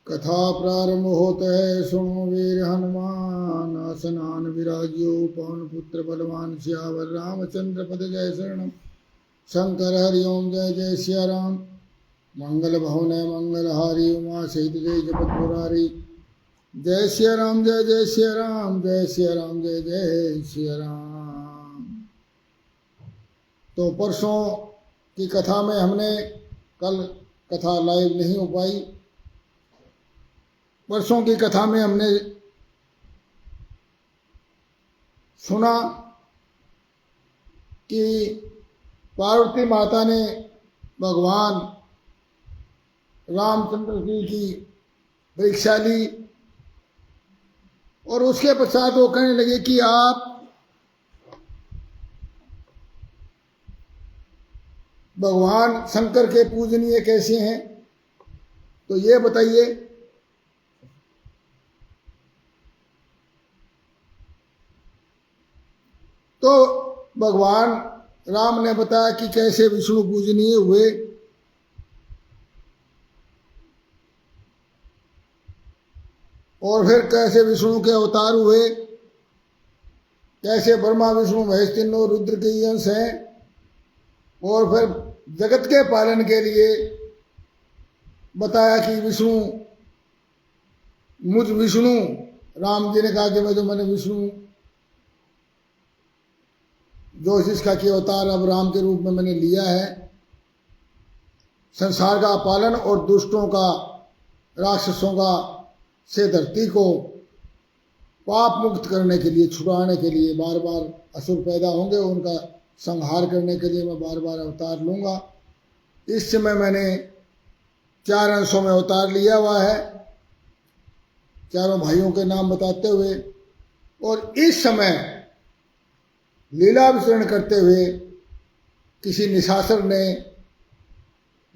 कथा प्रारंभ होता है। सुनो वीर हनुमान आसनान विराजियो पवन पुत्र बलवान सियावर रामचंद्र पद जय शरणम। शंकर हरिओम जय जय सिया राम। मंगल भवन मंगल हारी उमा सहित जय जगत पुरारी। जय सिया राम जय जय सिया राम जय सिया राम जय जय सिया राम। तो परसों की कथा में हमने कल कथा लाइव नहीं हो पाई। परसों की कथा में हमने सुना कि पार्वती माता ने भगवान रामचंद्र जी की परीक्षा ली और उसके पश्चात वो कहने लगे कि आप भगवान शंकर के पूजनीय कैसे हैं, तो ये बताइए। तो भगवान राम ने बताया कि कैसे विष्णु पूजनीय हुए। और फिर कैसे विष्णु के अवतार हुए, कैसे ब्रह्मा विष्णु महेश तीनों रुद्र के अंश हैं। और फिर जगत के पालन के लिए बताया कि विष्णु मुझ विष्णु, राम जी ने कहा कि मैं तो मैंने विष्णु जो जिसका की अवतार अब राम के रूप में मैंने लिया है, संसार का पालन और दुष्टों का, राक्षसों का से धरती को पाप मुक्त करने के लिए, छुड़ाने के लिए बार बार असुर पैदा होंगे, उनका संहार करने के लिए मैं बार बार अवतार लूंगा। इस समय मैंने 4 अंशों में अवतार लिया हुआ है, चारों भाइयों के नाम बताते हुए। और इस समय लीला विचरण करते हुए किसी निशाचर ने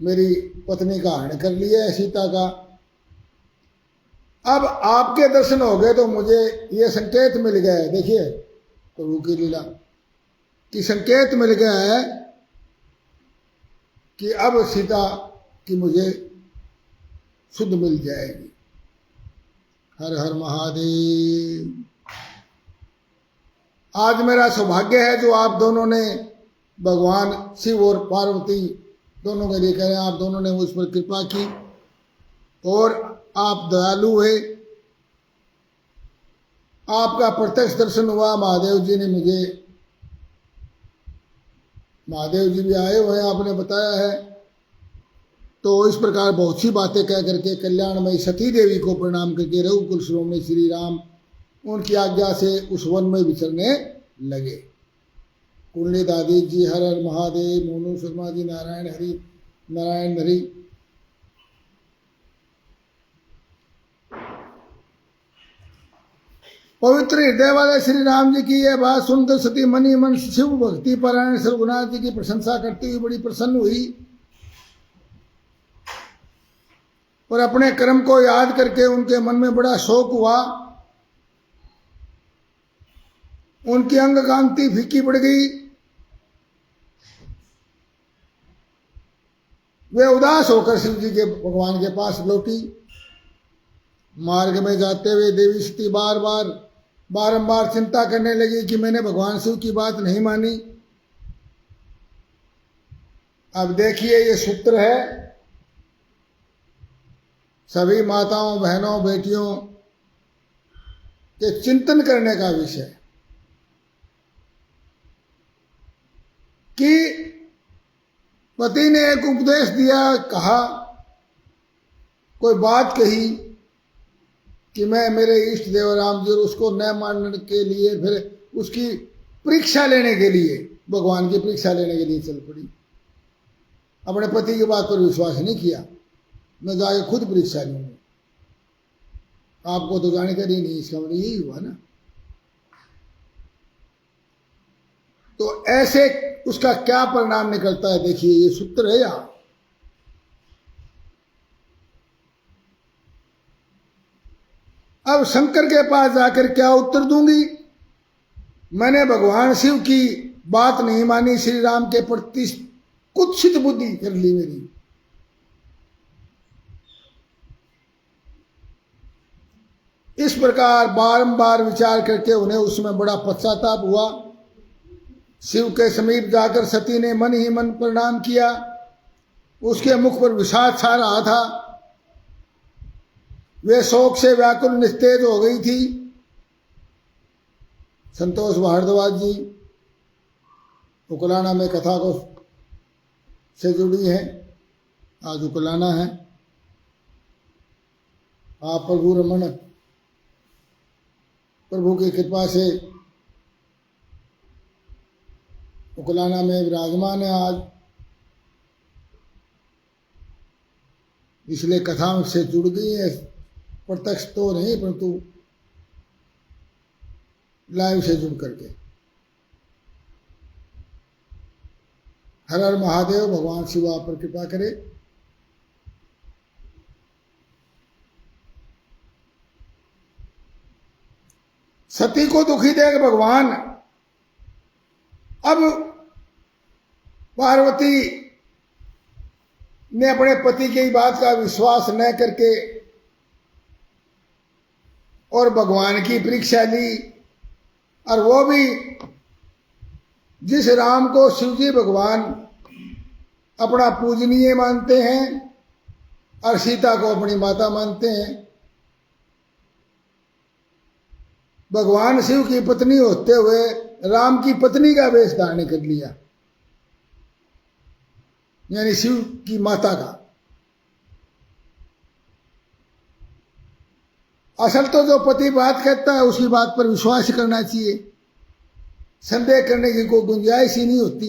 मेरी पत्नी का हरण कर लिया है, सीता का। अब आपके दर्शन हो गए तो मुझे ये संकेत मिल गया है, देखिए प्रभु की लीला कि संकेत मिल गया है कि अब सीता की मुझे शुद्ध मिल जाएगी। हर हर महादेव। आज मेरा सौभाग्य है जो आप दोनों ने, भगवान शिव और पार्वती दोनों के लिए कह रहे हैं, आप दोनों ने मुझ पर कृपा की और आप दयालु हुए। आपका प्रत्यक्ष दर्शन हुआ। महादेव जी ने मुझे, महादेव जी भी आए हुए हैं, आपने बताया है। तो इस प्रकार बहुत सी बातें कह करके कल्याणमयी सती देवी को प्रणाम करके रघुकुल शिरोमणि श्री राम उनकी आज्ञा से उस वन में विचरने लगे। कुंडली दादी जी हर हर महादेव। मोनू शर्मा जी नारायण हरि नारायण हरि। पवित्र हृदय वाले श्री राम जी की यह बात सुनकर सती मनी मन शिव भक्ति पारायण सर्वनाथ जी की प्रशंसा करती हुई बड़ी प्रसन्न हुई और अपने कर्म को याद करके उनके मन में बड़ा शोक हुआ। उनकी अंग कांति फीकी पड़ गई। वे उदास होकर शिव जी के भगवान के पास लौटी। मार्ग में जाते हुए देवी सती बारंबार चिंता करने लगी कि मैंने भगवान शिव की बात नहीं मानी। अब देखिए ये सूत्र है सभी माताओं बहनों बेटियों के चिंतन करने का विषय कि पति ने एक उपदेश दिया, कहा कोई बात कही कि मैं मेरे इष्ट देव राम जी, उसको न मानने के लिए फिर उसकी परीक्षा लेने के लिए, भगवान की परीक्षा लेने के लिए चल पड़ी। अपने पति की बात पर विश्वास नहीं किया, मैं जाके खुद परीक्षा लूंगी। आपको तो जानकारी नहीं, इसका मतलब यही हुआ ना। तो ऐसे उसका क्या परिणाम निकलता है, देखिए ये सूत्र है यहाँ। अब शंकर के पास जाकर क्या उत्तर दूंगी। मैंने भगवान शिव की बात नहीं मानी, श्री राम के प्रति कुत्सित बुद्धि कर ली मेरी। इस प्रकार बारंबार विचार करके उन्हें उसमें बड़ा पश्चाताप हुआ। शिव के समीप जाकर सती ने मन ही मन प्रणाम किया। उसके मुख पर विषाद छा रहा था। वे शोक से व्याकुल निस्तेज हो गई थी। संतोष भारद्वाज जी उकलाना में कथा को से जुड़ी है। आज उकलाना है। आप प्रभु रमन प्रभु की कृपा से उकलाना में विराजमान है आज, इसलिए कथा से जुड़ गई है। प्रत्यक्ष तो नहीं परंतु लाइव से जुड़ करके। हर हर महादेव। भगवान शिव आप पर कृपा करे। सती को दुखी देख भगवान अब पार्वती ने अपने पति की बात का विश्वास न करके और भगवान की परीक्षा ली। और वो भी जिस राम को शिवजी भगवान अपना पूजनीय मानते हैं और सीता को अपनी माता मानते हैं, भगवान शिव की पत्नी होते हुए राम की पत्नी का वेश धारण कर लिया, यानी शिव की माता का। असल तो जो पति बात कहता है उसकी बात पर विश्वास करना चाहिए। संदेह करने की कोई गुंजाइश ही नहीं होती।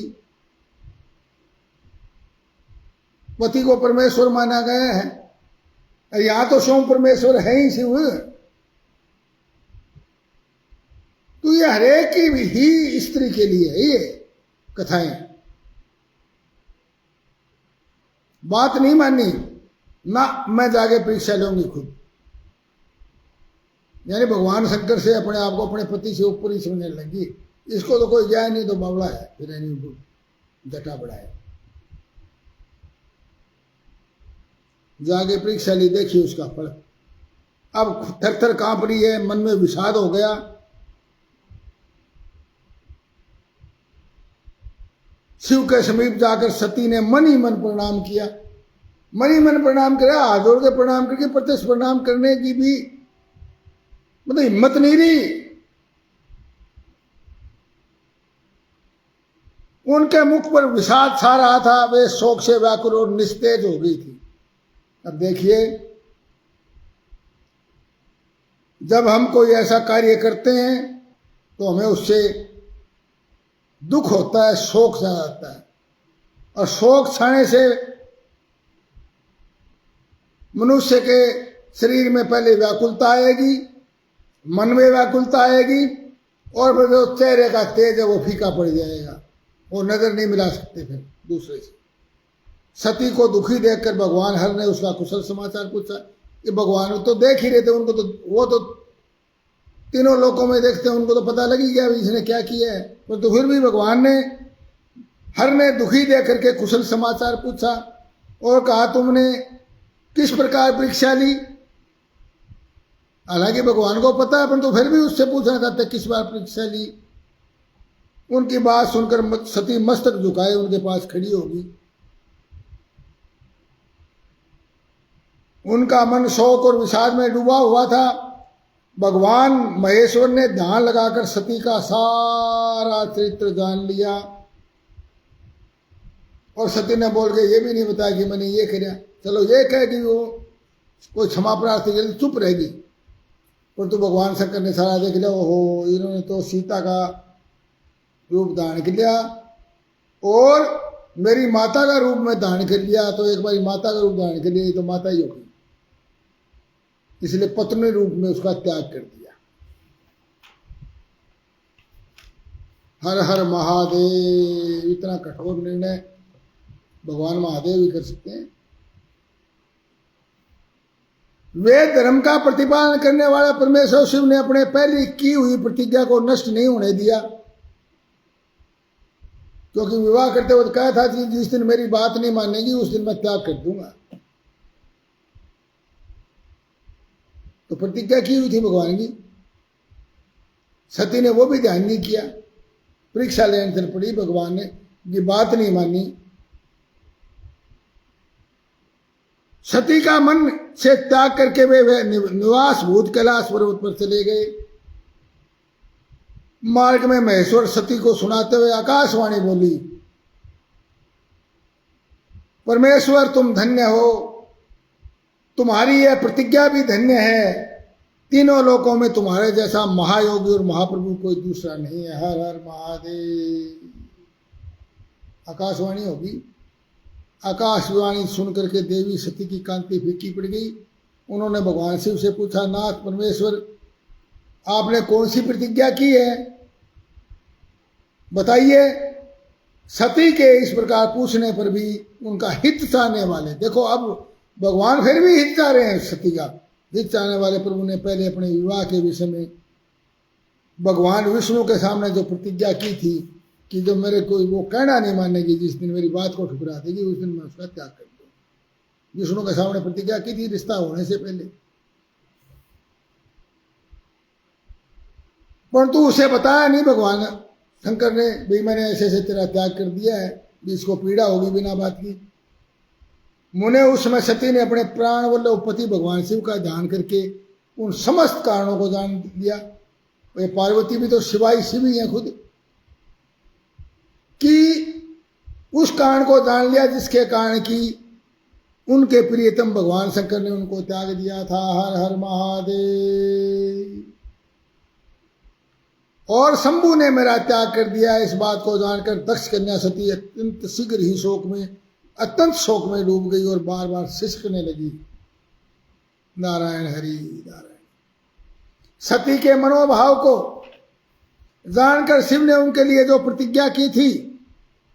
पति को परमेश्वर माना गया है। यहां तो स्वयं परमेश्वर है ही शिव। तो ये हरेक की ही स्त्री के लिए है ये कथाएं। बात नहीं मानी ना, मैं जाके परीक्षा लूंगी खुद। यानी भगवान शंकर से अपने आप को अपने पति से ऊपर ही समझने लगी। इसको तो कोई जाए नहीं तो बावला है, फिर जटा बढ़ाए। जाके परीक्षा ली, देखिए उसका फल। अब थर थर कांप रही है, मन में विषाद हो गया। शिव के समीप जाकर सती ने मन ही मन प्रणाम किया। मन ही मन प्रणाम किया, हाथ जोड़ के प्रणाम करके प्रत्यक्ष प्रणाम करने की भी मतलब हिम्मत नहीं रही। उनके मुख पर विषाद छा रहा था। वे शोक से व्याकुल और निस्तेज हो गई थी। अब देखिए, जब हम कोई ऐसा कार्य करते हैं तो हमें उससे दुख होता है, शोक छा जाता है। और शोक छाने से मनुष्य के शरीर में पहले व्याकुलता आएगी, मन में व्याकुलता आएगी, और फिर जो चेहरे का तेज है वो फीका पड़ जाएगा, वो नजर नहीं मिला सकते फिर दूसरे से। सती को दुखी देखकर भगवान हर ने उसका कुशल समाचार पूछा। कि भगवान तो देख ही रहे थे, उनको तो वो तो तीनों लोकों में देखते हैं, उनको तो पता लग ही गया इसने क्या किया है। पर तो फिर भी भगवान ने हर ने दुखी देख करके कुशल समाचार पूछा और कहा तुमने किस प्रकार परीक्षा ली। हालांकि भगवान को पता है, परंतु फिर भी उससे पूछना चाहते किस बार परीक्षा ली। उनकी बात सुनकर सती मस्तक झुकाए उनके पास खड़ी होगी। उनका मन शोक और विषाद में डूबा हुआ था। भगवान महेश्वर ने ध्यान लगाकर सती का सारा चरित्र जान लिया और सती ने बोल के ये भी नहीं बताया कि मैंने ये किया। चलो ये कह कि वो कोई क्षमा प्रार्थी के लिए चुप रहेगी, परंतु भगवान शंकर ने सारा देख लिया। ओहो, इन्होंने तो सीता का रूप धारण कर लिया और मेरी माता का रूप में धारण कर लिया। तो एक बार माता का रूप धारण कर लिया तो माता ही होगी, इसलिए पत्नी रूप में उसका त्याग कर दिया। हर हर महादेव। इतना कठोर निर्णय भगवान महादेव ही कर सकते हैं। वेद धर्म का प्रतिपालन करने वाला परमेश्वर शिव ने अपने पहले की हुई प्रतिज्ञा को नष्ट नहीं होने दिया, क्योंकि विवाह करते वक्त कहा था कि जिस दिन मेरी बात नहीं मानेगी उस दिन मैं त्याग कर दूंगा। तो प्रतिज्ञा की हुई थी भगवान की। सती ने वो भी ध्यान नहीं किया, परीक्षा लेने चल पड़ी, भगवान ने ये बात नहीं मानी। सती का मन से त्याग करके वे निवास भूत कैलाश पर्वत पर चले गए। मार्ग में महेश्वर सती को सुनाते हुए आकाशवाणी बोली, परमेश्वर तुम धन्य हो, तुम्हारी यह प्रतिज्ञा भी धन्य है। तीनों लोकों में तुम्हारे जैसा महायोगी और महाप्रभु कोई दूसरा नहीं है। हर हर महादेव। आकाशवाणी होगी। आकाशवाणी सुनकर के देवी सती की कांति फीकी पड़ गई। उन्होंने भगवान शिव से पूछा, नाथ परमेश्वर, आपने कौन सी प्रतिज्ञा की है, बताइए। सती के इस प्रकार पूछने पर भी उनका हित चाहने वाले, देखो अब भगवान फिर भी हित चाह रहे हैं सती का। हित चाहने वाले प्रभु ने पहले अपने विवाह के विषय में भगवान विष्णु के सामने जो प्रतिज्ञा की थी कि जो मेरे कोई वो कहना नहीं मानेगी, जिस दिन मेरी बात को ठुकरा देगी उस दिन मैं उसका त्याग कर दूँ। विष्णु के सामने प्रतिज्ञा की थी रिश्ता होने से पहले, परंतु उसे बताया नहीं भगवान शंकर ने, भाई मैंने ऐसे ऐसे तेरा त्याग कर दिया है, जिसको पीड़ा होगी बिना बात की। मुने उस समय सती ने अपने प्राण वल्लभ पति भगवान शिव का ध्यान करके उन समस्त कारणों को जान दिया। वे पार्वती भी तो शिवाई शिव ही है खुद, कि उस कारण को जान लिया जिसके कारण कि उनके प्रियतम भगवान शंकर ने उनको त्याग दिया था। हर हर महादेव। और शंभु ने मेरा त्याग कर दिया, इस बात को जानकर दक्ष कन्या सती अत्यंत शीघ्र ही अत्यंत शोक में डूब गई और बार बार सिसकने लगी। नारायण हरि नारायण। सती के मनोभाव को जानकर शिव ने उनके लिए जो प्रतिज्ञा की थी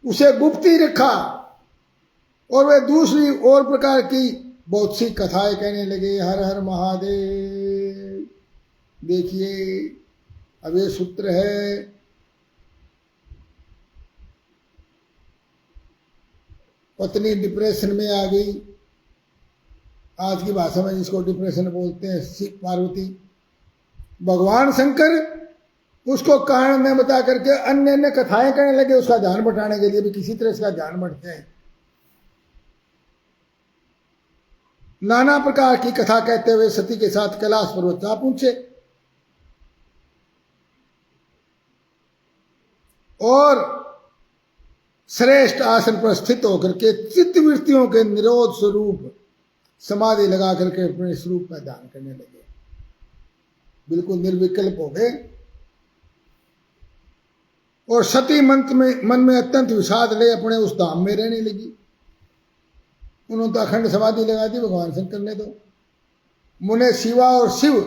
उसे गुप्त ही रखा और वे दूसरी और प्रकार की बहुत सी कथाएं कहने लगे। हर हर महादेव। देखिए अब ये सूत्र है, पत्नी डिप्रेशन में आ गई, आज की भाषा में जिसको डिप्रेशन बोलते हैं, पार्वती। भगवान शंकर उसको कारण में बता करके अन्य अन्य कथाएं कहने लगे, उसका ध्यान बटाने के लिए भी किसी तरह इसका ध्यान बटते हैं। नाना प्रकार की कथा कहते हुए सती के साथ कैलाश पर्वत जा पहुंचे और श्रेष्ठ आसन पर स्थित होकर के चित्तवृत्तियों के निरोध स्वरूप समाधि लगा करके अपने स्वरूप का ध्यान करने लगे। बिल्कुल निर्विकल्प हो गए और सती मन में अत्यंत विषाद ले अपने उस धाम में रहने लगी। उन्होंने तो अखंड समाधि लगा दी भगवान शंकर ने। तो मुने शिवा और शिव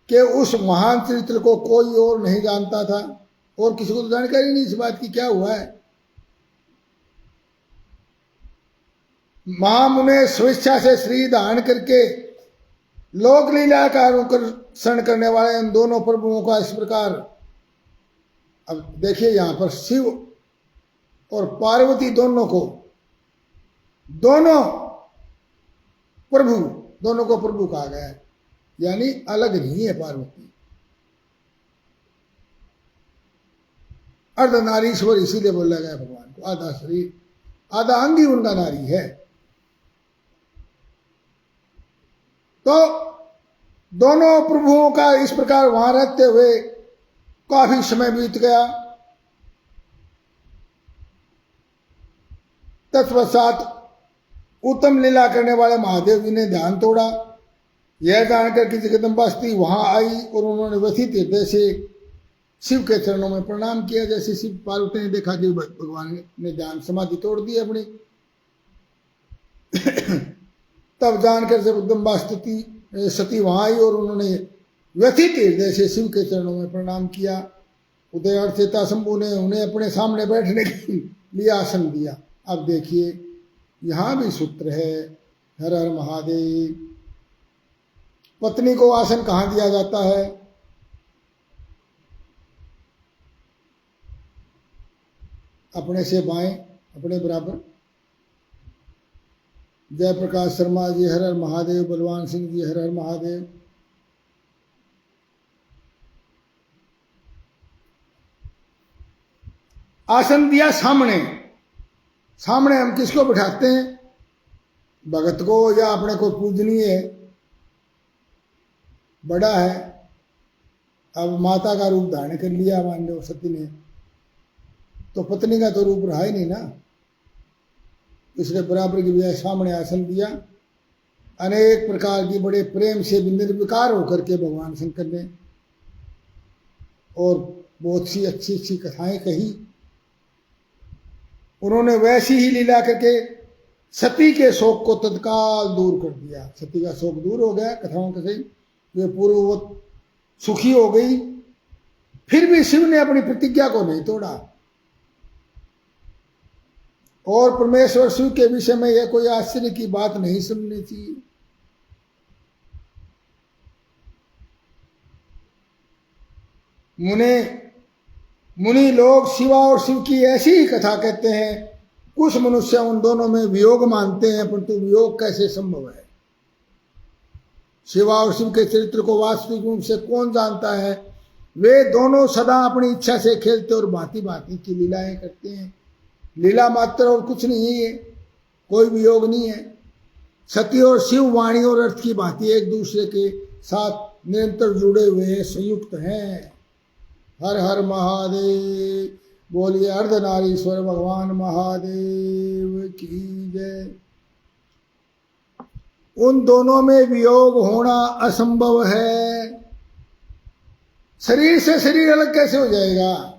के उस महान चरित्र को कोई और नहीं जानता था और किसी को तो जानकारी नहीं इस बात की क्या हुआ है। महामुने स्वेच्छा से श्री धारण करके लोक लीला का अनुकर्षण करने वाले इन दोनों प्रभुओं का इस प्रकार, अब देखिए यहां पर शिव और पार्वती दोनों को प्रभु कहा गया है, यानी अलग नहीं है पार्वती। अर्धनारीश्वर इसीलिए बोला गया भगवान को, आधा शरीर आधा अंग ही उनका नारी है। तो दोनों प्रभुओं का इस प्रकार वहां रहते हुए काफी समय बीत गया। तत्पश्चात उत्तम लीला करने वाले महादेव जी ने ध्यान तोड़ा। यह जानकर कि जगदम्बा स्त्री वहां आई और उन्होंने व्यथित हृदय से शिव के चरणों में प्रणाम किया। जैसे शिव पार्वती ने देखा कि भगवान ने ध्यान समाधि तोड़ दी अपनी, तब जानकर जगदम्बा सती वहां आई और उन्होंने व्यथित हृदय से शिव के चरणों में प्रणाम किया। उदय अर्चेता शंभु ने उन्हें अपने सामने बैठने के लिए आसन दिया। अब देखिए यहां भी सूत्र है, हर हर महादेव। पत्नी को आसन कहां दिया जाता है? अपने से बाएं, अपने बराबर। जयप्रकाश शर्मा जी हर हर महादेव, बलवान सिंह जी हर हर महादेव। आसन दिया सामने। सामने हम किसको बिठाते हैं? भगत को, या अपने को पूजनीय है, बड़ा है। अब माता का रूप धारण कर लिया मान लो सती ने, तो पत्नी का तो रूप रहा ही नहीं ना, इसलिए बराबर की बजाय सामने आसन दिया। अनेक प्रकार की बड़े प्रेम से निर्विकार होकर के भगवान शंकर ने और बहुत सी अच्छी अच्छी कथाएं कही। उन्होंने वैसी ही लीला करके सती के शोक को तत्काल दूर कर दिया। सती का शोक दूर हो गया कथाओं के सही, वे पूर्ववत सुखी हो गई। फिर भी शिव ने अपनी प्रतिज्ञा को नहीं तोड़ा। और परमेश्वर शिव के विषय में यह कोई आश्चर्य की बात नहीं सुननी चाहिए। मुनि लोग शिवा और शिव की ऐसी ही कथा कहते हैं। कुछ मनुष्य उन दोनों में वियोग मानते हैं, परंतु वियोग कैसे संभव है? शिवा और शिव के चरित्र को वास्तविक रूप से कौन जानता है? वे दोनों सदा अपनी इच्छा से खेलते और भांति भांति की लीलाएं करते हैं। लीला मात्र और कुछ नहीं है, कोई वियोग नहीं है। सती और शिव वाणी और अर्थ की भांति एक दूसरे के साथ निरंतर जुड़े हुए संयुक्त हैं। हर हर महादेव। बोलिए अर्धनारीश्वर भगवान महादेव की जय। उन दोनों में वियोग होना असंभव है। शरीर से शरीर अलग कैसे हो जाएगा?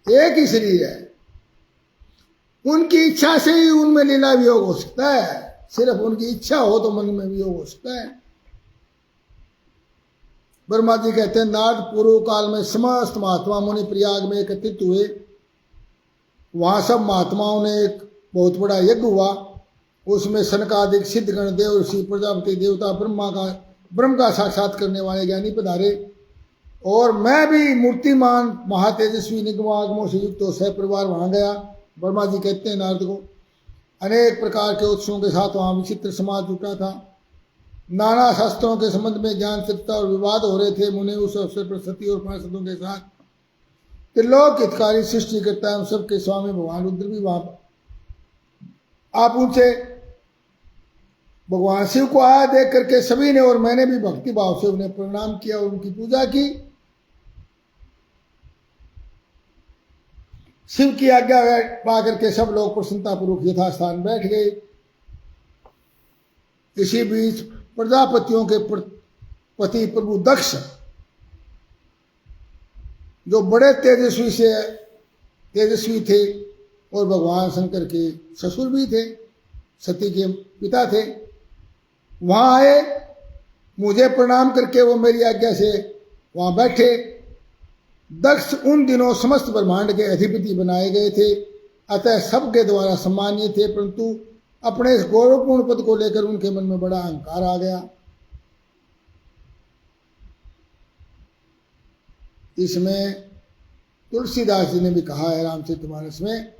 एक ही शरीर है। उनकी इच्छा से ही उनमें लीला वियोग हो सकता है। सिर्फ उनकी इच्छा हो तो मन में वियोग हो सकता है। ब्रह्मा जी कहते हैं, नारद पूर्व काल में समस्त महात्मा मुनि प्रयाग में एकत्रित हुए। वहां सब महात्माओं ने एक बहुत बड़ा यज्ञ हुआ। उसमें सनकादिक सिद्धगण देव ऋषि प्रजापति देवता ब्रह्म का साक्षात करने वाले ज्ञानी पधारे। और मैं भी मूर्तिमान महातेजस्वी निगमागमों से युक्त हो सह परिवार वहां गया। ब्रह्मा जी कहते हैं नारद को, अनेक प्रकार के उत्सवों के साथ वहां विचित्र समाज जुटा था। नाना शास्त्रों के संबंध में ज्ञान चर्चा और विवाद हो रहे थे। मुने उस अवसर पर सती और पार्षदों के साथ त्रिलोक हितकारी सृष्टि करता है, सबके स्वामी भगवान रुद्र भी वहां आप पूछे। भगवान शिव को आया देख करके सभी ने और मैंने भी भक्ति भाव से उन्हें प्रणाम किया और उनकी पूजा की। शिव की आज्ञा पा करके सब लोग प्रसन्नतापूर्वक यथास्थान बैठ गए। इसी बीच प्रजापतियों के पति प्रभु दक्ष, जो बड़े तेजस्वी थे और भगवान शंकर के ससुर भी थे, सती के पिता थे, वहां आए। मुझे प्रणाम करके वो मेरी आज्ञा से वहां बैठे। दक्ष उन दिनों समस्त ब्रह्मांड के अधिपति बनाए गए थे, अतः सबके द्वारा सम्मानीय थे, परंतु अपने इस गौरवपूर्ण पद को लेकर उनके मन में बड़ा अहंकार आ गया। इसमें तुलसीदास जी ने भी कहा है रामचरितमानस में,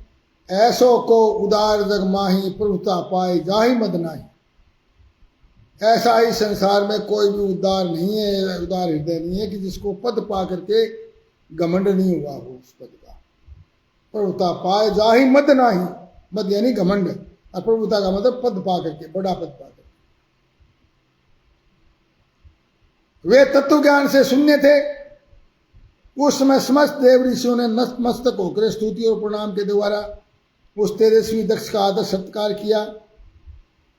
ऐसो को उदार जग माही प्रभुता पाए जाहि मद नाही। ऐसा ही संसार में कोई भी उदार नहीं है, उदार हृदय नहीं है कि जिसको पद पा करके घमंड नहीं हुआ हो उस पद का। प्रभुता पाए जाहि मद नाही, मद यानी घमंड, और प्रभुता का मतलब पद पा करके, बड़ा पद पा करके। वे तत्व ज्ञान से शून्य थे। उस समय समस्त देव ऋषियों ने नतमस्तक होकर स्तुति और प्रणाम के द्वारा उस तेजस्वी दक्ष का आदर सत्कार किया,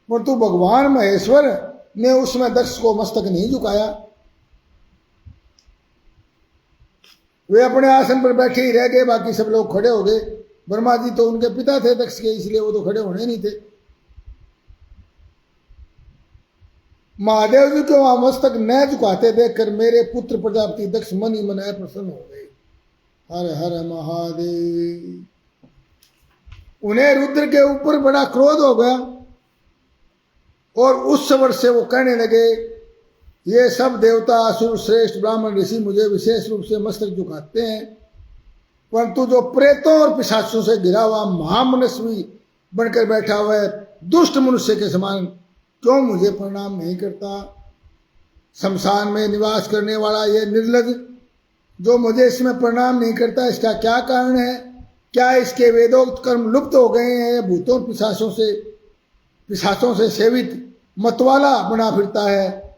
परंतु भगवान महेश्वर ने उसमें दक्ष को मस्तक नहीं झुकाया। वे अपने आसन पर बैठे ही रह गए, बाकी सब लोग खड़े हो गए। ब्रह्मा जी तो उनके पिता थे दक्ष के, इसलिए वो तो खड़े होने नहीं थे। महादेव जी को वहां मस्तक न झुकाते देखकर मेरे पुत्र प्रजापति दक्ष मन ही मन प्रसन्न हो गए। हर हर महादेव। उन्हें रुद्र के ऊपर बड़ा क्रोध हो गया और उस वर्ष से वो कहने लगे, ये सब देवता असुर श्रेष्ठ ब्राह्मण ऋषि मुझे विशेष रूप से मस्तक झुकाते हैं, परंतु जो प्रेतों और पिशाचों से घिरा हुआ महामनस्वी बनकर बैठा हुआ है दुष्ट मनुष्य के समान क्यों मुझे प्रणाम नहीं करता? शमशान में निवास करने वाला ये निर्लज जो मुझे इसमें प्रणाम नहीं करता, इसका क्या कारण है? क्या इसके वेदोक्त कर्म लुप्त हो गए हैं? भूतों पिशाचों से सेवित मतवाला बना फिरता है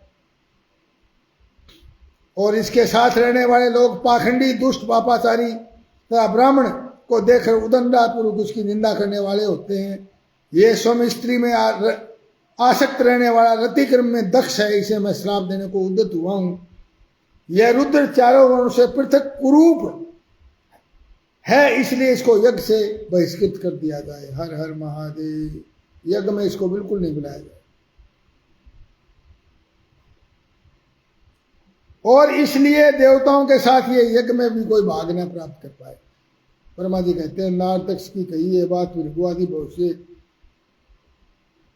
और इसके साथ रहने वाले लोग पाखंडी, दुष्ट, पापाचारी तथा ब्राह्मण को देखकर उदंडपूर्वक उसकी निंदा करने वाले होते हैं। ये स्वामी स्त्री में आसक्त रहने वाला रतिक्रम में दक्ष है, इसे मैं श्राप देने को उद्यत हुआ हूं। यह रुद्र चारों वर्णों से पृथक कुरूप है, इसलिए इसको यज्ञ से बहिष्कृत कर दिया जाए। हर हर महादेव। यज्ञ में इसको बिल्कुल नहीं बुलाया जाए। और इसलिए देवताओं के साथ ये यज्ञ में भी कोई भाग न प्राप्त कर पाए। परमा जी कहते हैं, नारतक्ष की कही ये बात भृगुआदि बहुत से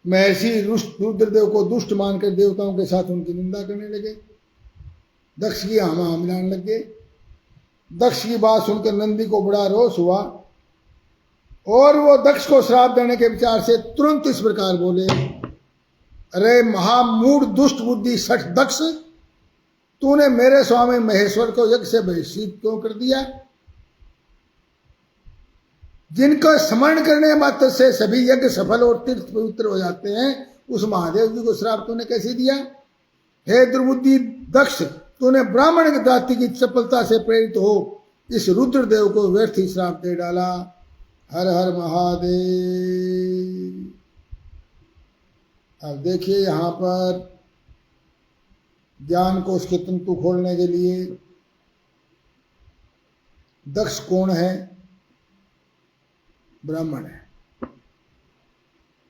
महर्षि रुद्रदेव को दुष्ट मानकर देवताओं के साथ उनकी निंदा करने लगे। दक्ष की हम मिलाने लग गए। दक्ष की बात सुनकर नंदी को बड़ा रोष हुआ और वो दक्ष को श्राप देने के विचार से तुरंत इस प्रकार बोले, अरे महामूढ़ दुष्ट बुद्धि सठ दक्ष, तूने मेरे स्वामी महेश्वर को यज्ञ से बहिष्कृत क्यों कर दिया? जिनको स्मरण करने मात्र से सभी यज्ञ सफल और तीर्थ पवित्र हो जाते हैं, उस महादेव जी को श्राप तूने कैसे दिया? हे दुर्बुद्धि दक्ष, तूने ब्राह्मण की जाति की चपलता से प्रेरित हो इस रुद्रदेव को व्यर्थ ही श्राप दे डाला। हर हर महादेव। अब देखिए यहां पर ज्ञान को उसके तंतु खोलने के लिए दक्ष कौन है? ब्राह्मण है।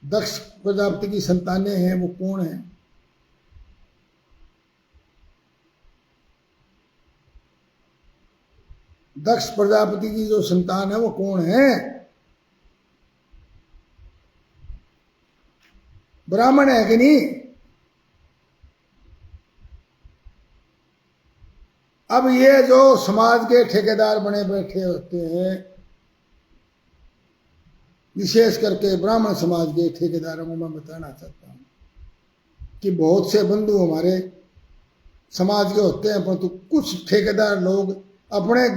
दक्ष प्रजापति की संतानें हैं, वो कौन है? दक्ष प्रजापति की जो संतान है वो कौन है? ब्राह्मण है कि नहीं? अब ये जो समाज के ठेकेदार बने बैठे होते हैं, विशेष करके ब्राह्मण समाज के ठेकेदारों को मैं बताना चाहता हूं कि बहुत से बंधु हमारे समाज के होते हैं, परंतु कुछ ठेकेदार लोग अपने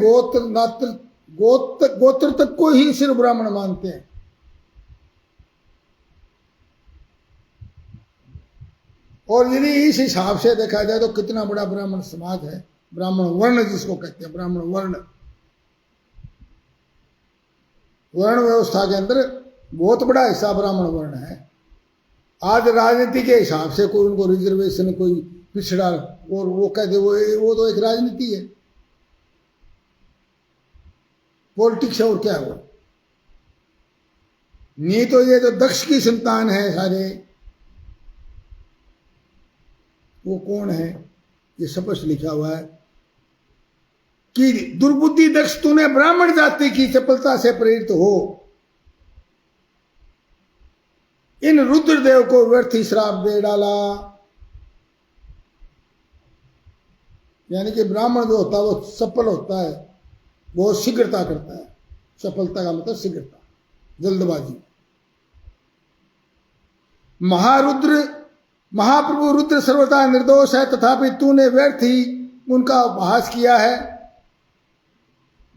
गोत्र तक को ही सिर्फ ब्राह्मण मानते हैं। और यदि इस हिसाब से देखा जाए तो कितना बड़ा ब्राह्मण समाज है, ब्राह्मण वर्ण जिसको कहते हैं, ब्राह्मण वर्ण। वर्ण व्यवस्था के अंदर बहुत बड़ा हिस्सा ब्राह्मण वर्ण है। आज राजनीति के हिसाब से कोई उनको रिजर्वेशन, कोई पिछड़ा, और वो कहते वो तो एक राजनीति है, पॉलिटिक्स है, और क्या है वो। नहीं तो ये जो दक्ष की संतान है सारे, वो कौन है? ये स्पष्ट लिखा हुआ है कि दुर्बुद्धि दक्ष, तूने ब्राह्मण जाति की चपलता से प्रेरित हो इन रुद्रदेव को व्यर्थ ही श्राप दे डाला। यानी कि ब्राह्मण जो होता है वो चपल होता है, वो शीघ्रता करता है। चपलता का मतलब शीघ्रता, जल्दबाजी। महाप्रभु रुद्र सर्वथा निर्दोष है, तथापि तूने व्यर्थ ही उनका उपहास किया है।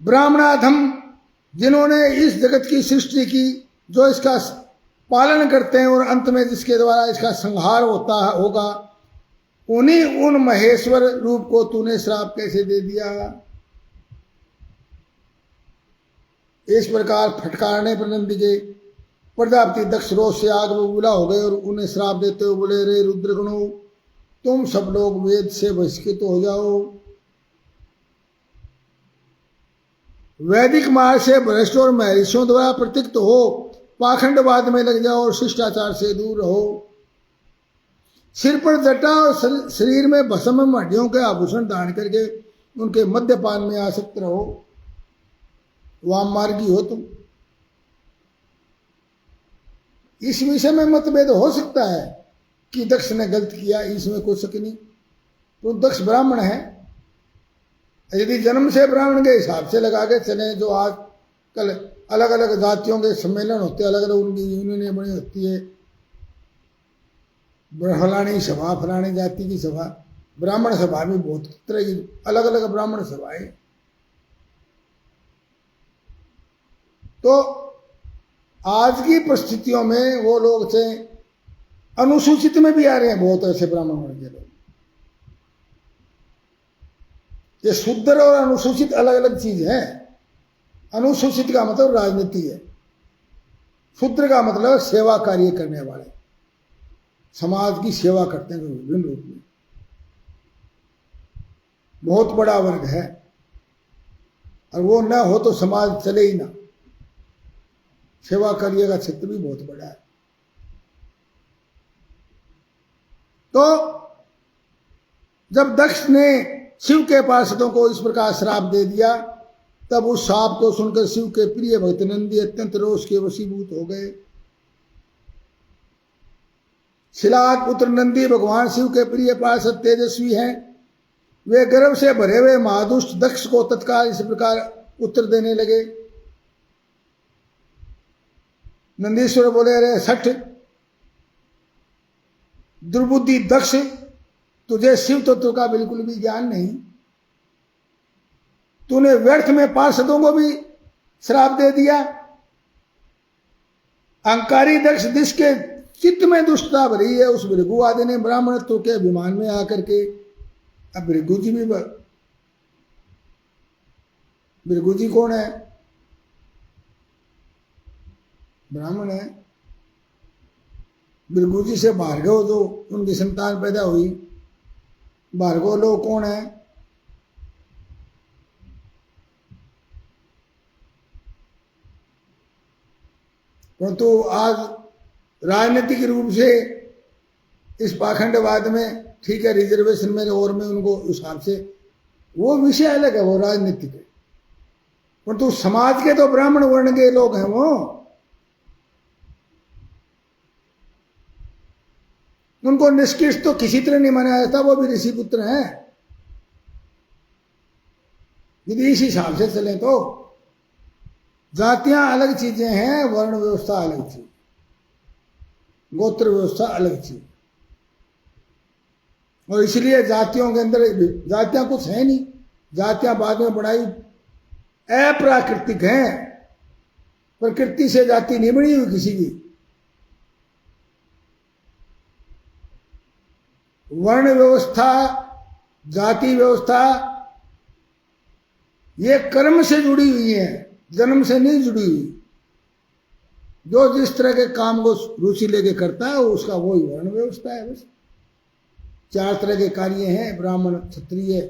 ब्राह्मणाधम जिन्होंने इस जगत की सृष्टि की, जो इसका पालन करते हैं और अंत में जिसके द्वारा इसका संहार होगा, उन्हीं उन महेश्वर रूप को तूने श्राप कैसे दे दिया? इस प्रकार फटकारने पर नंदी के प्रजापति दक्ष रोष से आग में बुला हो गए और उन्हें श्राप देते हुए बोले, रे रुद्रगणों, तुम सब लोग वेद से बहिष्कृत हो जाओ। वैदिक मार्ग से भ्रष्ट और महर्षियों द्वारा प्रतिक्त हो पाखंडवाद में लग जाओ और शिष्टाचार से दूर रहो। सिर पर जटा और शरीर में भस्म हड्डियों के आभूषण धारण करके उनके मद्यपान में आसक्त रहो। वाम मार्गी हो तुम। इस विषय में मतभेद हो सकता है कि दक्ष ने गलत किया, इसमें कोई शक नहीं। तो दक्ष ब्राह्मण है, यदि जन्म से ब्राह्मण के हिसाब से लगा के चले, जो आज कल अलग अलग जातियों के सम्मेलन होते हैं, अलग अलग उनकी यूनियनें बनी होती है, फलानी सभा, फलानी जाति की सभा, ब्राह्मण सभा भी बहुत तरह की अलग अलग ब्राह्मण सभाएं, तो आज की परिस्थितियों में वो लोग थे, अनुसूचित में भी आ रहे हैं बहुत ऐसे ब्राह्मण वर्ण के लोग। ये शूद्र और अनुसूचित अलग अलग चीज है। अनुसूचित का मतलब राजनीति है, शूद्र का मतलब सेवा कार्य करने वाले, समाज की सेवा करते हैं विभिन्न रूप में। बहुत बड़ा वर्ग है, और वो न हो तो समाज चले ही ना। सेवा कार्य का क्षेत्र भी बहुत बड़ा है। तो जब दक्ष ने शिव के पार्षदों को इस प्रकार श्राप दे दिया, तब उस शाप को सुनकर शिव के प्रिय भक्त नंदी अत्यंत रोष के वशीभूत हो गए। शिलाद पुत्र नंदी भगवान शिव के प्रिय पार्षद तेजस्वी हैं। वे गर्व से भरे हुए महादुष्ट दक्ष को तत्काल इस प्रकार उत्तर देने लगे। नंदीश्वर बोले, अरे सठ दुर्बुद्धि दक्ष, तुझे शिव तत्व का बिल्कुल भी ज्ञान नहीं। तूने व्यर्थ में पार्षदों को भी श्राप दे दिया। अहंकारी दक्ष जिसके चित्त में दुष्टता भरी है, उस भृगु आदि ने ब्राह्मणत्व के अभिमान में आकर के, अब भृगु जी भी, भृगु जी कौन है? ब्राह्मण है। भृगु जी से भार्गव जो उनकी संतान पैदा हुई, भार्गव लोग कौन है? परंतु आज राजनीतिक रूप से इस पाखंडवाद में, ठीक है, रिजर्वेशन में और में उनको उस हिसाब से वो विषय अलग है, वो राजनीतिक है। परंतु समाज के तो ब्राह्मण वर्ण के लोग हैं, वो उनको निष्कृष्ट तो किसी तरह नहीं माना जाता, वो भी ऋषि पुत्र हैं। यदि इस हिसाब से चलें तो जातियां अलग चीजें हैं, वर्ण व्यवस्था अलग चीज, गोत्र व्यवस्था अलग चीज। और इसलिए जातियों के अंदर जातियां कुछ है नहीं, जातियां बाद में बढ़ाई, अप्राकृतिक हैं। प्रकृति से जाति नहीं बनी हुई किसी की। वर्ण व्यवस्था, जाति व्यवस्था ये कर्म से जुड़ी हुई है, जन्म से नहीं जुड़ी हुई। जो जिस तरह के काम को रुचि लेके करता है उसका वही वर्ण व्यवस्था है। बस 4 तरह के कार्य हैं, ब्राह्मण, क्षत्रिय,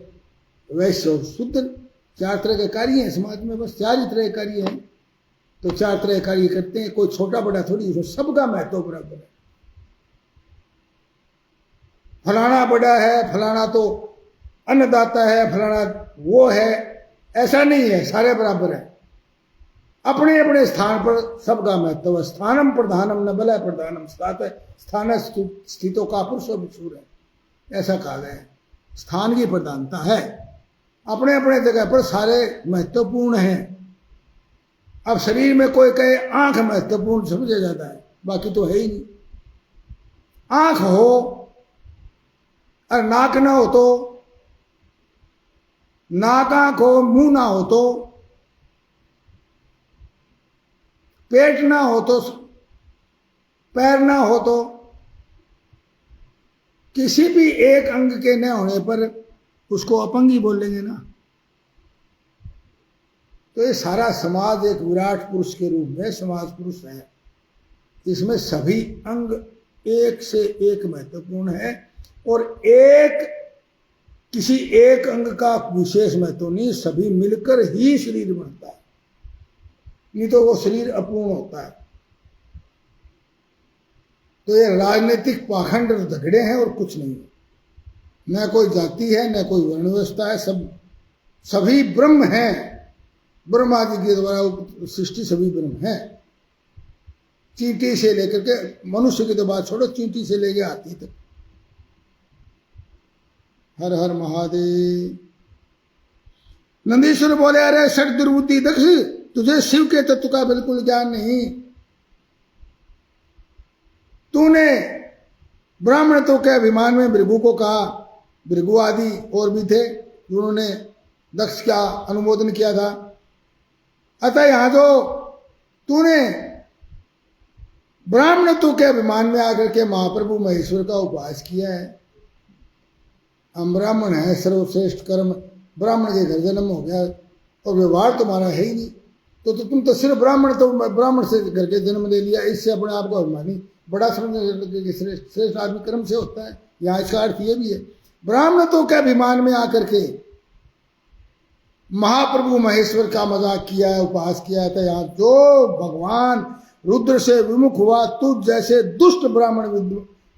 वैश्य और शूद्र। 4 तरह के कार्य हैं समाज में, बस 4 ही तरह के कार्य हैं। तो 4 तरह के कार्य करते हैं, कोई छोटा बड़ा थोड़ी, उसमें सबका महत्व बराबर है। फलाना बड़ा है, फलाना तो अन्नदाता है, फलाना वो है, ऐसा नहीं है, सारे बराबर है। अपने अपने स्थान पर सबका महत्व है। स्थानम प्रधानम न बल प्रधानम स्थान स्थितों का पुरुष विशूर है, ऐसा कहा गया है। स्थान की प्रधानता है, अपने अपने जगह पर सारे महत्वपूर्ण हैं। अब शरीर में कोई कहे आंख महत्वपूर्ण समझा जाता है, बाकी तो है ही नहीं। आंख हो और नाक ना हो तो, नाक आंख हो मुंह ना हो तो, पेट ना हो तो, पैर ना हो तो, किसी भी एक अंग के न होने पर उसको अपंगी बोलेंगे ना। तो ये सारा समाज एक विराट पुरुष के रूप में समाज पुरुष है। इसमें सभी अंग एक से एक महत्वपूर्ण है, और एक किसी एक अंग का विशेष महत्व नहीं, सभी मिलकर ही शरीर बनता है, नहीं तो वो शरीर अपूर्ण होता है। तो ये राजनीतिक पाखंड झगड़े हैं और कुछ नहीं है। न कोई जाति है, न कोई वर्ण व्यवस्था है, सभी ब्रह्म हैं। ब्रह्मा जी के द्वारा सृष्टि सभी ब्रह्म है। चींटी से लेकर के, मनुष्य की तो बात छोड़ो, चींटी से लेके हाथी तक। हर हर महादेव। नंदीश्वर बोले, अरे सठ दुर्बुद्धि दक्ष, तुझे शिव के तत्व का बिल्कुल ज्ञान नहीं। तूने ब्राह्मणत्व के अभिमान में भृगु को कहा, भृगु आदि और भी थे उन्होंने दक्ष का अनुमोदन किया था। अतः यहां जो तूने ब्राह्मणत्व के अभिमान में आकर के महाप्रभु महेश्वर का उपवास किया है। हम ब्राह्मण है, सर्वश्रेष्ठ कर्म, ब्राह्मण के घर जन्म हो गया और व्यवहार तुम्हारा है ही नहीं, तो तुम तो सिर्फ ब्राह्मण से घर के जन्म ले लिया, इससे अपने आप को अभिमानी बड़ा समझने श्रेष्ठ आदमी कर्म से होता है। यहाँ इसका अर्थ ये भी है, ब्राह्मणत्व के अभिमान में आकर के महाप्रभु महेश्वर का मजाक किया है, उपहास किया है। यहाँ जो भगवान रुद्र से विमुख हुआ, तुझ जैसे दुष्ट ब्राह्मण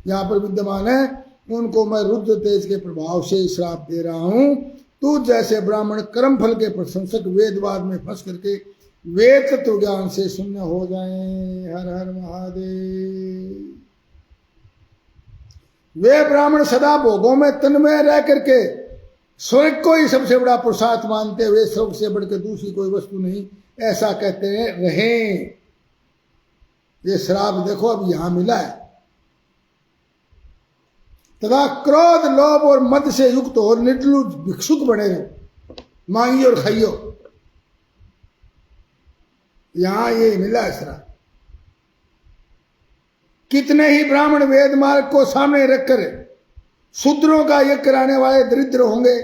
यहाँ पर विद्यमान है, उनको मैं रुद्र तेज के प्रभाव से श्राप दे रहा हूं। तू जैसे ब्राह्मण कर्म फल के प्रशंसक वेदवाद में फंस करके वेद तत्व ज्ञान से शून्य हो जाएं। हर हर महादेव। वे ब्राह्मण सदा भोगों में तन्मय रह करके स्वर्ग को ही सबसे बड़ा पुरुषार्थ मानते हुए स्वर्ग से बढ़कर दूसरी कोई वस्तु नहीं, ऐसा कहते रहे। ये श्राप देखो अब यहां मिला है। तथा क्रोध, लोभ और मद से युक्त हो निर्लुज भिक्षुक बने रहो, मांगियो और खाइयो। यहां ये मिला है श्राप। कितने ही ब्राह्मण वेद मार्ग को सामने रखकर शूद्रों का यज्ञ कराने वाले दरिद्र होंगे,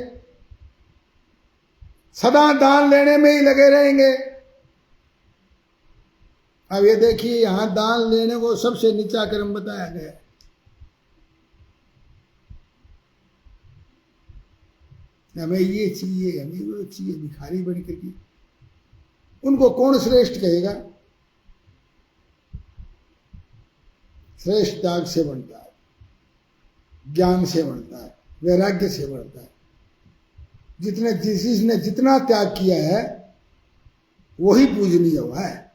सदा दान लेने में ही लगे रहेंगे। अब ये देखिए, यहां दान लेने को सबसे नीचा कर्म बताया गया है। हमें ये चाहिए, हमें वो चाहिए, भिखारी बन करके उनको कौन श्रेष्ठ कहेगा? श्रेष्ठ त्याग से बनता है, ज्ञान से बनता है, वैराग्य से बनता है। जिसने जितना त्याग किया है वही पूजनीय हुआ है।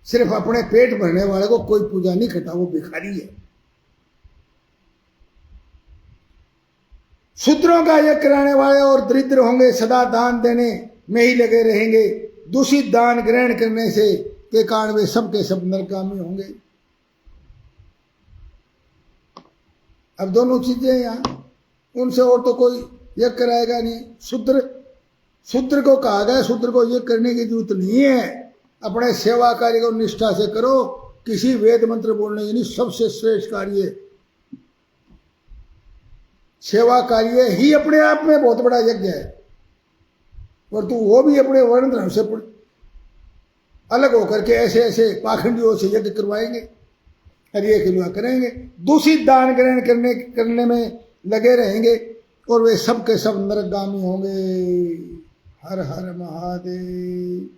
सिर्फ अपने पेट भरने वाले को कोई पूजा नहीं करता, वो भिखारी है। शूद्रों का यज्ञ कराने वाले और दरिद्र होंगे, सदा दान देने में ही लगे रहेंगे। दूषित दान ग्रहण करने से के कारण वे सब के सब नरकामी होंगे। अब दोनों चीजें यहाँ, उनसे और तो कोई यज्ञ कराएगा नहीं। शूद्र को कहा गया, शूद्र को यज्ञ करने की जरूरत नहीं है, अपने सेवा कार्य को निष्ठा से करो। किसी वेद मंत्र बोलने की नहीं, सबसे श्रेष्ठ कार्य सेवा कार्य ही अपने आप में बहुत बड़ा यज्ञ है। और तू वो भी अपने वर्ण धर्म से अलग होकर के ऐसे ऐसे पाखंडियों से यज्ञ करवाएंगे, हरिये किलुआ करेंगे, दूषित दान ग्रहण करने में लगे रहेंगे और वे सब के सब नरकगामी होंगे। हर हर महादेव।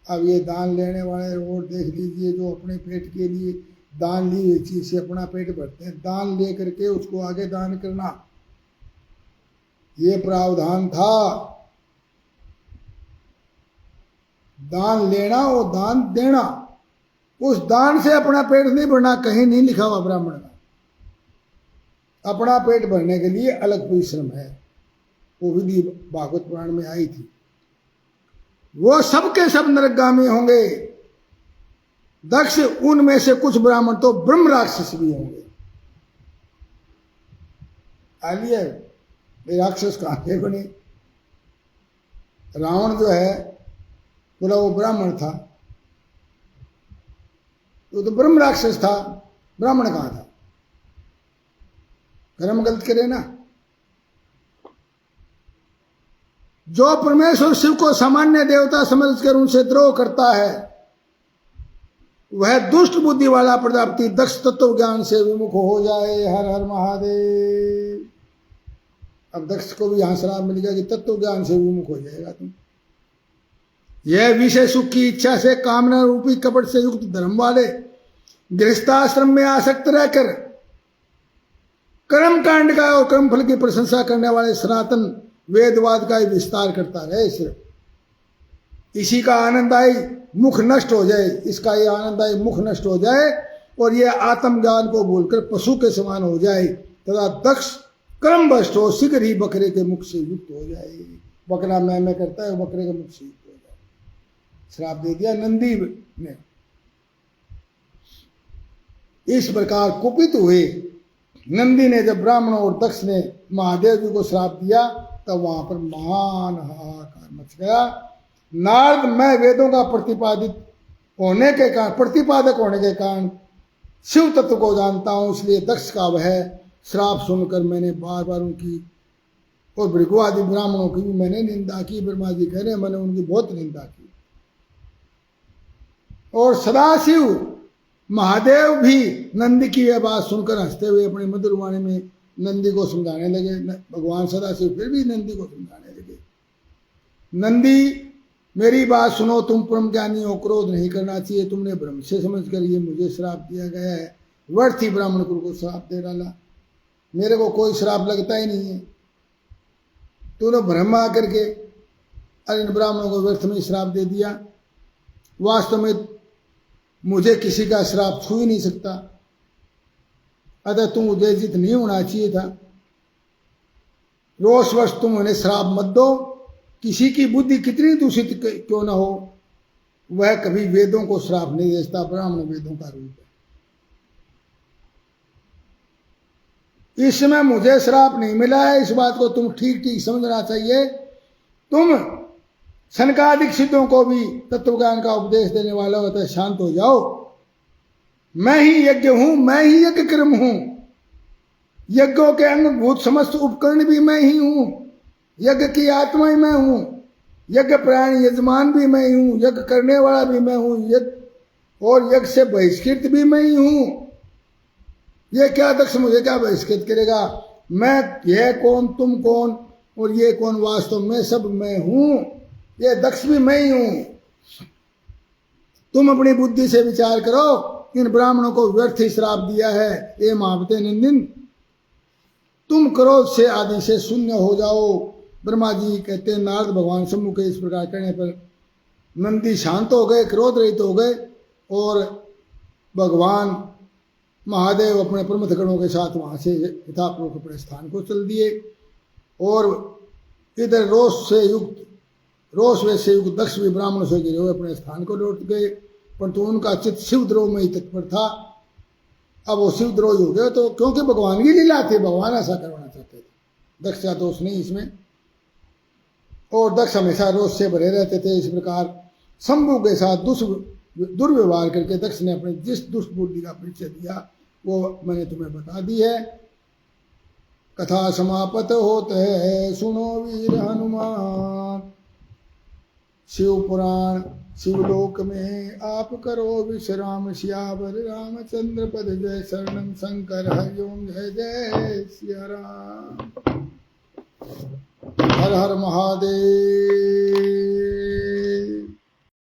अब ये दान लेने वाले और देख लीजिए, जो अपने पेट के लिए दान ली हुई चीज से अपना पेट भरते हैं, दान ले करके उसको आगे दान करना, ये प्रावधान था। दान लेना और दान देना, उस दान से अपना पेट नहीं भरना, कहीं नहीं लिखा हुआ ब्राह्मण का। अपना पेट भरने के लिए अलग परिश्रम है, वो विधि भागवत पुराण में आई थी। वो सबके सब नरकगामी होंगे। दक्ष, उनमें से कुछ ब्राह्मण तो ब्रह्म राक्षस भी होंगे। आलिए राक्षस कहां से बने? रावण जो है बोला वो ब्राह्मण था, तो ब्रह्म राक्षस था, ब्राह्मण कहां था? कर्म गलत करे ना। जो परमेश्वर शिव को सामान्य देवता समझकर उनसे द्रोह करता है, वह दुष्ट बुद्धि वाला प्रजापति दक्ष तत्व ज्ञान से विमुख हो जाए। हर हर महादेव। अब दक्ष को भी यहां श्राप मिल गया कि तत्व ज्ञान से विमुख हो जाएगा तुम। यह विषय सुख की इच्छा से कामना रूपी कपट से युक्त धर्म वाले गृहस्थाश्रम में आसक्त रहकर कर्म कांड का और कर्म फल की प्रशंसा करने वाले सनातन वेदवाद का ही विस्तार करता रहे। सिर्फ इसी का आनंददायी मुख नष्ट हो जाए, इसका ये आनंददायी मुख नष्ट हो जाए और ये आत्मज्ञान को भूलकर पशु के समान हो जाए तथा दक्ष कर्म भ्रष्ट हो, शीघ्र ही बकरे के मुख से युक्त हो जाए। बकरा मैं करता है, बकरे के मुख से युक्त हो जाए। श्राप दे दिया नंदी ने। इस प्रकार कुपित हुए नंदी ने जब ब्राह्मण और दक्ष ने महादेव जी को श्राप दिया, तब वहां पर महान हाहाकार मच गया। नारद, मैं वेदों का प्रतिपादित होने के कारण, प्रतिपादक होने के कारण शिव तत्व को जानता हूं, इसलिए दक्ष का वह श्राप सुनकर मैंने बार बार उनकी और भृगु आदि ब्राह्मणों की भी मैंने निंदा की। ब्रह्मा जी कह रहे हैं मैंने उनकी बहुत निंदा की। और सदाशिव महादेव भी नंदी की यह बात सुनकर हंसते हुए अपनी मधुर वाणी में नंदी को समझाने लगे। भगवान सदाशिव फिर भी नंदी को समझाने लगे, नंदी मेरी बात सुनो, तुम परम ज्ञानी हो, क्रोध नहीं करना चाहिए। तुमने भ्रम से समझकर ये मुझे श्राप दिया गया है, व्यर्थ ही ब्राह्मण कुल को श्राप दे डाला। मेरे को कोई श्राप लगता ही नहीं है, तूने भ्रम आकर के इन ब्राह्मणों को व्यर्थ में श्राप दे दिया। वास्तव में मुझे किसी का श्राप छू ही नहीं सकता, अतः तुम उद्देजित नहीं होना चाहिए था। रोषवश तुम उन्हें श्राप मत दो। किसी की बुद्धि कितनी दूषित क्यों न हो, वह कभी वेदों को श्राप नहीं देता। ब्राह्मण वेदों का रूप है। इस समय मुझे श्राप नहीं मिला है, इस बात को तुम ठीक ठीक समझना चाहिए। तुम सनकादिक सिद्धों को भी तत्वज्ञान का उपदेश देने वाला होता है, शांत हो जाओ। मैं ही यज्ञ हूं, मैं ही यज्ञ कर्म हूं, यज्ञों के अंगभूत समस्त उपकरण भी मैं ही हूं, यज्ञ की आत्मा ही मैं हूं, यज्ञ प्राण यजमान भी मैं ही हूं, यज्ञ करने वाला भी मैं हूं, और यज्ञ से बहिष्कृत भी मैं ही हूं। ये क्या दक्ष मुझे क्या बहिष्कृत करेगा? मैं, यह कौन, तुम कौन और ये कौन, वास्तव में सब मैं हूं। ये दक्ष भी मैं ही हूं। तुम अपनी बुद्धि से विचार करो, इन ब्राह्मणों को व्यर्थ ही श्राप दिया है। ये महावते निंदिन, तुम क्रोध से आदि से शून्य हो जाओ। ब्रह्मा जी कहते हैं नारद भगवान सम्मुख के इस प्रकार कहने पर नंदी शांत हो गए, क्रोध रहित हो गए, और भगवान महादेव अपने प्रमुख गणों के साथ वहां से यथापूर्वक अपने स्थान को चल दिए। और इधर रोष वे से युक्त दक्ष भी ब्राह्मण से गिरे हुए अपने स्थान को लौट गए, परंतु उनका चित्त शिवद्रोह में ही तत्पर था। अब वो शिवद्रोही हो गए, तो क्योंकि भगवान की लीला थी, भगवान ऐसा करवाना चाहते थे, दक्ष का दोष नहीं इसमें। और दक्ष हमेशा रोष से भरे रहते थे। इस प्रकार शंभु के साथ दुर्व्यवहार करके दक्ष ने अपनी जिस दुष्ट बुद्धि का परिचय दिया वो मैंने तुम्हें बता दी है। कथा समाप्त होते है, सुनो वीर हनुमान। शिव पुराण शिवलोक में आप करो विश्राम, सियावर रामचंद्र पद जय, शरणम शंकर हरिओम जय जय सिया राम। हर हर महादेव।